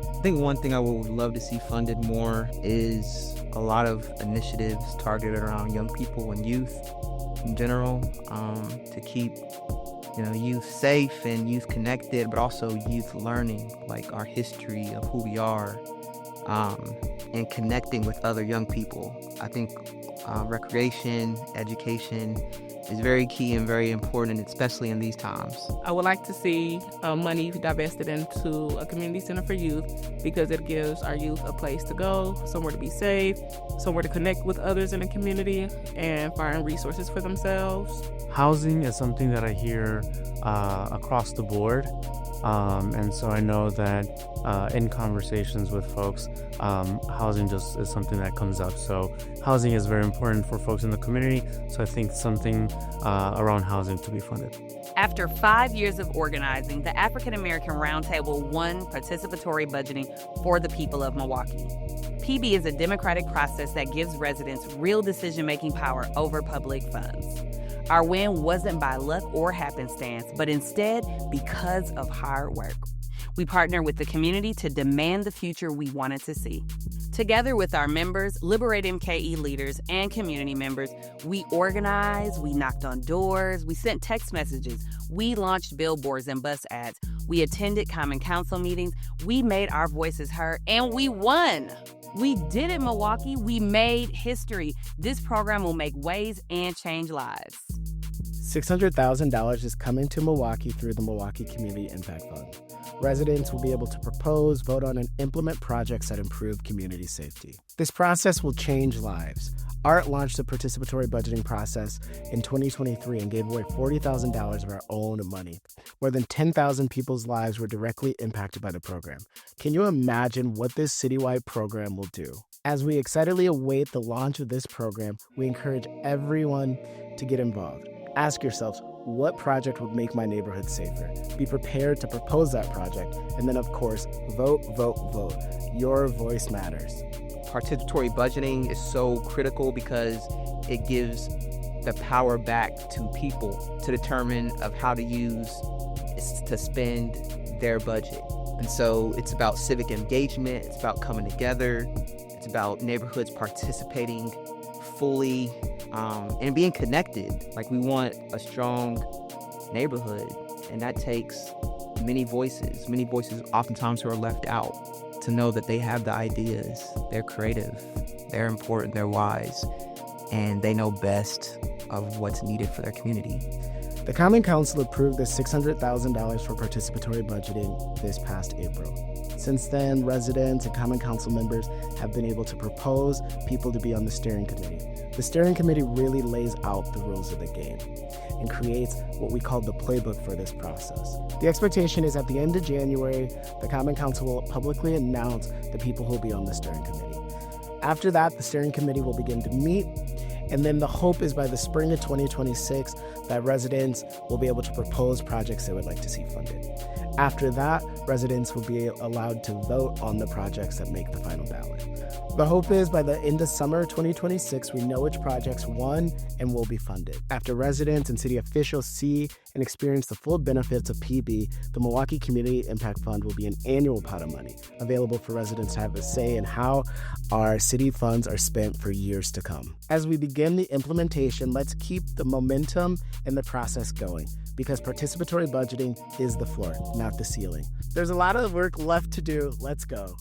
I think one thing I would love to see funded more is a lot of initiatives targeted around young people and youth in general, to keep youth safe and youth connected, but also youth learning like our history of who we are, and connecting with other young people. I think recreation, education is very key and very important, especially in these times. I would like to see money divested into a community center for youth because it gives our youth a place to go, somewhere to be safe, somewhere to connect with others in the community and find resources for themselves. Housing is something that I hear across the board. And so I know that in conversations with folks, housing just is something that comes up. So housing is very important for folks in the community. So I think something around housing to be funded. After 5 years of organizing, the African American Roundtable won participatory budgeting for the people of Milwaukee. PB is a democratic process that gives residents real decision-making power over public funds. Our win wasn't by luck or happenstance, but instead because of hard work. We partnered with the community to demand the future we wanted to see. Together with our members, Liberate MKE leaders, and community members, we organized, we knocked on doors, we sent text messages, we launched billboards and bus ads, we attended Common Council meetings, we made our voices heard, and we won. We did it, Milwaukee. We made history. This program will make waves and change lives. $600,000 is coming to Milwaukee through the Milwaukee Community Impact Fund. Residents will be able to propose, vote on, and implement projects that improve community safety. This process will change lives. AART launched the participatory budgeting process in 2023 and gave away $40,000 of our own money. More than 10,000 people's lives were directly impacted by the program. Can you imagine what this citywide program will do? As we excitedly await the launch of this program, we encourage everyone to get involved. Ask yourselves, what project would make my neighborhood safer? Be prepared to propose that project. And then, of course, vote, vote, vote. Your voice matters. Participatory budgeting is so critical because it gives the power back to people to determine of how to spend their budget. And so it's about civic engagement, it's about coming together, it's about neighborhoods participating fully, and being connected. Like, we want a strong neighborhood, and that takes many voices oftentimes who are left out, to know that they have the ideas, they're creative, they're important, they're wise, and they know best of what's needed for their community. The Common Council approved the $600,000 for participatory budgeting this past April. Since then, residents and Common Council members have been able to propose people to be on the steering committee. The steering committee really lays out the rules of the game and creates what we call the playbook for this process. The expectation is at the end of January, the Common Council will publicly announce the people who will be on the steering committee. After that, the steering committee will begin to meet, and then the hope is by the spring of 2026 that residents will be able to propose projects they would like to see funded. After that, residents will be allowed to vote on the projects that make the final ballot. The hope is by the end of summer 2026, we know which projects won and will be funded. After residents and city officials see and experience the full benefits of PB, the Milwaukee Community Impact Fund will be an annual pot of money available for residents to have a say in how our city funds are spent for years to come. As we begin the implementation, let's keep the momentum and the process going, because participatory budgeting is the floor, not the ceiling. There's a lot of work left to do. Let's go.